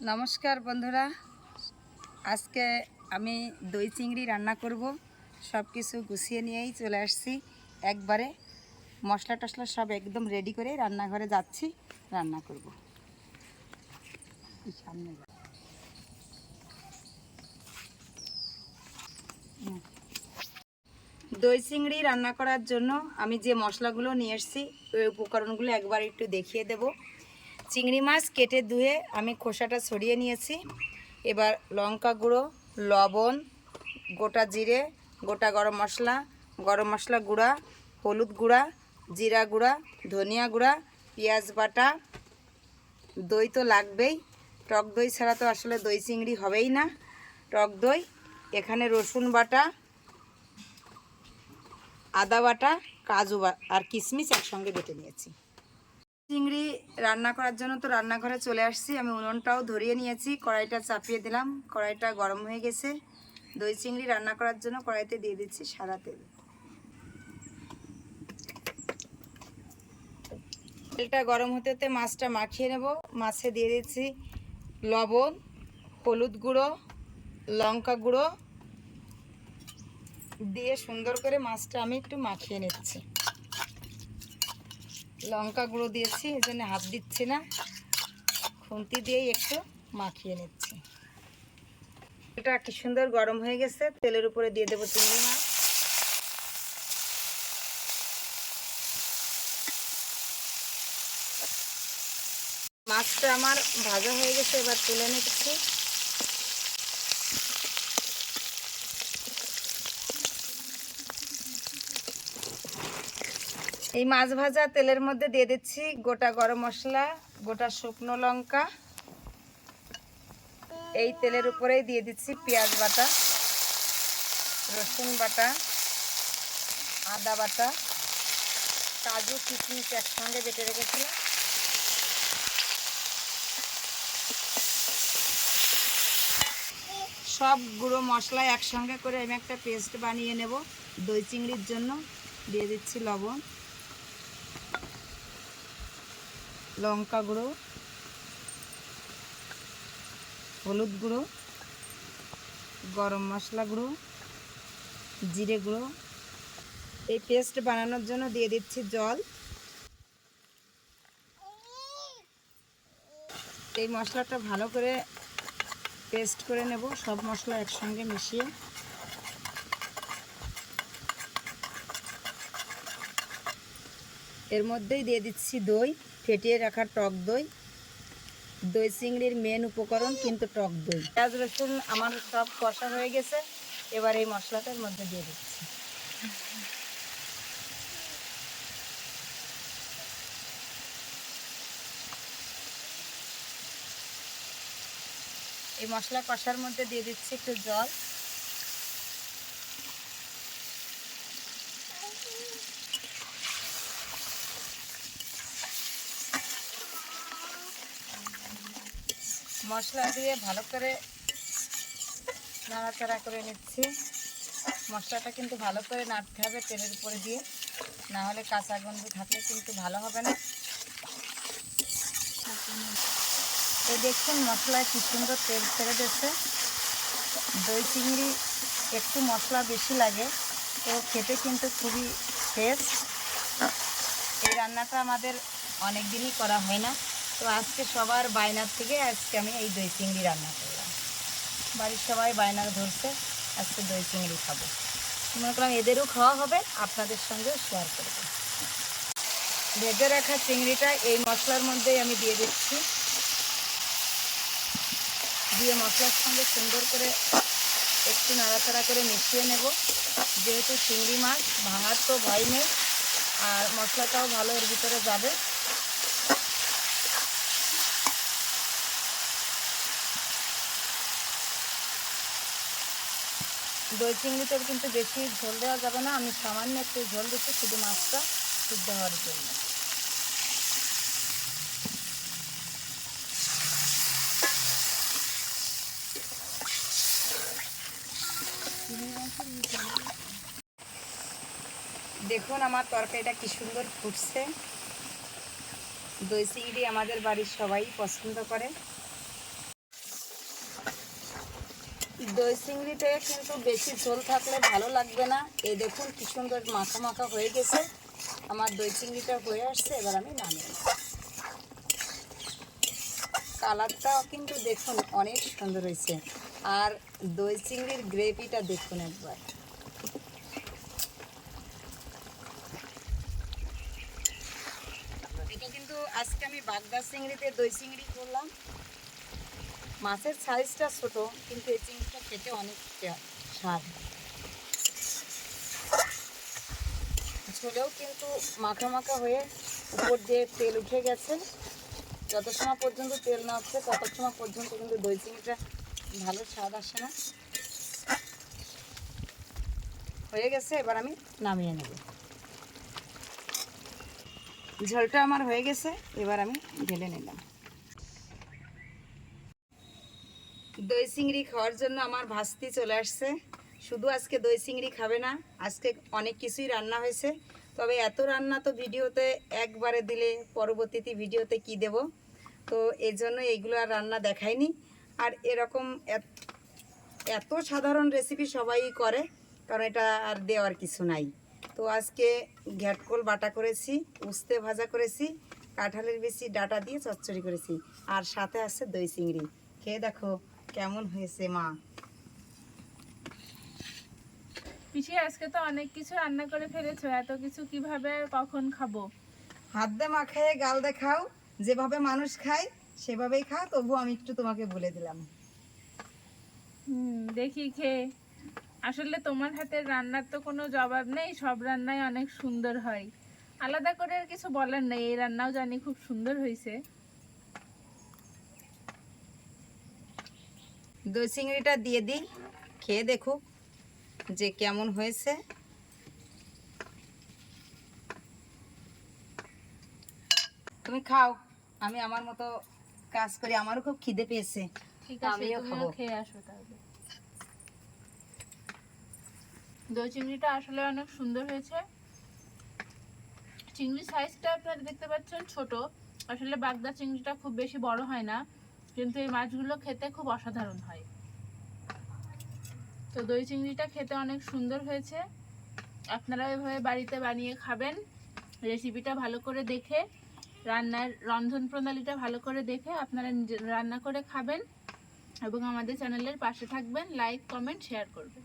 নমস্কার বন্ধুরা, আজকে আমি দই চিংড়ি রান্না করব। সব কিছু গুছিয়ে নিয়েই চলে আসছি, একবারে মশলা টশলা সব একদম রেডি করে রান্নাঘরে যাচ্ছি, রান্না করব। সামনে দই চিংড়ি রান্না করার জন্য আমি যে মশলাগুলো নিয়ে এসেছি ওই উপকরণগুলো একবার একটু দেখিয়ে দেব। চিংড়ি মাছ কেটে ধুয়ে আমি খোসাটা ছড়িয়ে নিয়েছি। এবার লঙ্কা গুঁড়ো, লবণ, গোটা জিরে, গোটা গরম মশলা গুঁড়া, হলুদ গুঁড়া, জিরা গুঁড়া, ধনিয়া গুঁড়া, পেঁয়াজ বাটা, দই তো লাগবেই। টক দই ছাড়া তো আসলে দই চিংড়ি হবেই না। টক দই, এখানে রসুন বাটা, আদা বাটা, কাজু আর কিশমিশ একসঙ্গে বেটে নিয়েছি। চিংড়ি রান্না করার জন্য তো রান্নাঘরে চলে আসছি। আমি উনুনটাও ধরিয়ে নিয়েছি, কড়াইটা চাপিয়ে দিলাম, কড়াইটা গরম হয়ে গেছে। দই চিংড়ি রান্না করার জন্য কড়াইতে দিয়ে দিচ্ছি সাদা তেল। তেলটা গরম হতে হতে মাছটা মাখিয়ে নেব। মাছে দিয়ে দিচ্ছি লবণ, হলুদ গুঁড়ো, লঙ্কা গুঁড়ো দিয়ে সুন্দর করে মাছটা আমি একটু মাখিয়ে নিচ্ছি। লঙ্কা গুঁড়ো দিয়েছি, এই জন্য হাত দিচ্ছি না, খুন্তি দিয়েই একটু মাখিয়ে নিচ্ছি। এটা কি সুন্দর গরম হয়ে গেছে, তেলের উপরে দিয়ে দেবো চিংড়ি মাছ। মাছটা আমার ভাজা হয়ে গেছে, এবার তুলে নিচ্ছি। এই মাছ ভাজা তেলের মধ্যে দিয়ে দিচ্ছি গোটা গরম মশলা, গোটা শুকনো লঙ্কা। এই তেলের উপরেই দিয়ে দিচ্ছি পেঁয়াজ বাটা, রসুন বাটা, আদা বাটা, কাজু কিশমিশ একসঙ্গে বেটে রেখেছিলাম। সব গুঁড়ো মশলা একসঙ্গে করে আমি একটা পেস্ট বানিয়ে নেব দই চিংড়ির জন্য। দিয়ে দিচ্ছি লবণ, লঙ্কা গুঁড়ো, হলুদ গুঁড়ো, গরম মশলা গুঁড়ো, জিরে গুঁড়ো। এই পেস্ট বানানোর জন্য দিয়ে দিচ্ছি জল। এই মশলাটা ভালো করে পেস্ট করে নেব, সব মশলা একসঙ্গে মিশিয়ে। এর মধ্যেই দিয়ে দিচ্ছি দই, ফেটিয়ে রাখা টক দই। দই চিংড়ির মেন উপকরণ কিন্তু টক দই। পেঁয়াজ রসুন আমার সব কষা হয়ে গেছে, এবার এই মশলাটার মধ্যে দিয়ে দিচ্ছি। এই মশলা কষার মধ্যে দিয়ে দিচ্ছি একটু জল। মশলা দিয়ে ভালো করে নাড়াচাড়া করে নিচ্ছি। মশলাটা কিন্তু ভালো করে নাড়তে হবে তেলের উপরে দিয়ে, না হলে কাঁচা গন্ধ থাকলে কিন্তু ভালো হবে না। এই দেখুন মশলায় কি সুন্দর তেল ছেড়ে দিচ্ছে। দই চিংড়ি একটু মশলা বেশি লাগে, তো খেতে কিন্তু খুবই টেস্ট। এই রান্নাটা আমাদের অনেক দিনই করা হয় না, তো আজকে সবার বায়নার থেকে আজকে আমি এই দই চিংড়ি রান্না করলাম। বাড়ির সবাই বায়না ধরছে আজকে দই চিংড়ি খাবো, মনে করলাম এদেরও খাওয়া হবে, আপনাদের সঙ্গেও শেয়ার করব। ভেজে রাখা চিংড়িটা এই মশলার মধ্যেই আমি দিয়ে দিচ্ছি। দিয়ে মশলার সঙ্গে সুন্দর করে একটু নাড়াচাড়া করে মিশিয়ে নেব। যেহেতু চিংড়ি মাছ ভাঙার তো ভয় নেই, আর মশলাটাও ভালো এর ভিতরে যাবে। দই চিংড়িতে কিন্তু বেশি ঝোল দেওয়া যাবে না, আমি সামান্য একটু ঝোল দিচ্ছি শুধু মাছটা সিদ্ধ হওয়ার জন্য। দেখুন আমার তরকারিটা কি সুন্দর ফুটছে। দই চিংড়ি আমাদের বাড়ির সবাই পছন্দ করে। দই চিংড়িতে কিন্তু বেশি ঝোল থাকলে ভালো লাগবে না। এই দেখুন কি সুন্দর মাখা মাখা হয়ে গেছে, আমার দই চিংড়িটা হয়ে আসছে। এবার আমি নামিয়ে নেব। কালারটাও কিন্তু দেখুন অনেক সুন্দর হয়েছে, আর দই চিংড়ির গ্রেভিটা দেখুন একবার। এটা কিন্তু আজকে আমি বাগদা চিংড়িতে দই চিংড়ি করলাম। মাছের সাইজটা ছোট, কিন্তু এই চিংড়িটা খেতে অনেক স্বাদ। ঝোলেও কিন্তু মাখা মাখা হয়ে উপর দিয়ে তেল উঠে গেছে। যত সময় পর্যন্ত তেল না উঠছে তত সময় পর্যন্ত কিন্তু দই চিংড়িটা ভালো স্বাদ আসে না। হয়ে গেছে, এবার আমি নামিয়ে নেব। ঝোলটা আমার হয়ে গেছে, এবার আমি ঢেলে নিলাম। দই চিংড়ি খাওয়ার জন্য আমার ভাস্তি চলে আসছে। শুধু আজকে দই চিংড়ি খাবে না, আজকে অনেক কিছুই রান্না হয়েছে। তবে এত রান্না তো ভিডিওতে একবারে দিলে পরবর্তীতে ভিডিওতে কি দেব, তো এই জন্য এইগুলো আর রান্না দেখাইনি। আর এরকম এত সাধারণ রেসিপি সবাই করে, কারণ এটা আর দেওয়ার কিছু নাই। তো আজকে ঘ্যাটকোল বাটা করেছি, উস্তে ভাজা করেছি, কাঁঠালের বেশি ডাটা দিয়ে চচ্চড়ি করেছি, আর সাথে আছে দই চিংড়ি। খেয়ে দেখো কেমন হয়েছে মা। পিসি আজকে তো অনেক কিছু রান্না করে ফেলেছো, এত কিছু কিভাবে কখন খাবো? হাত দিয়ে মাখায় গাল দেখাও, যেভাবে মানুষ খায় সেভাবেই খাও, তবু আমি একটু তোমাকে বলে দিলাম। দেখি খেয়ে। আসলে তোমার হাতের রান্নার তো কোনো জবাব নেই, সব রান্নাই অনেক সুন্দর হয়। আলাদা করে আর কিছু বলার নেই, এই রান্নাও জানি খুব সুন্দর হয়েছে। দই চিংড়িটা দিয়ে দিই, খেয়ে দেখো যে কেমন হয়েছে। তুমি খাও, আমি আমার মতো কাজ করি, আমারও খুব খিদে পেয়েছে। ঠিক আছে, আমিও তুমিও খাবো। খেয়ে আসো তাহলে। দই চিংড়িটা আসলে অনেক সুন্দর হয়েছে। চিংড়ির সাইজটা আপনারা দেখতে পাচ্ছেন ছোট। আসলে বাগদা চিংড়িটা খুব বেশি বড় হয় না, কিন্তু এই মাছগুলো খেতে খুব অসাধারণ হয়। তো দই চিংড়িটা খেতে অনেক সুন্দর হয়েছে। আপনারা এভাবে বাড়িতে বানিয়ে খাবেন। রেসিপিটা ভালো করে দেখে, রন্ধন প্রণালীটা ভালো করে দেখে আপনারা রান্না করে খাবেন এবং আমাদের চ্যানেলের পাশে থাকবেন। লাইক, কমেন্ট, শেয়ার করবেন।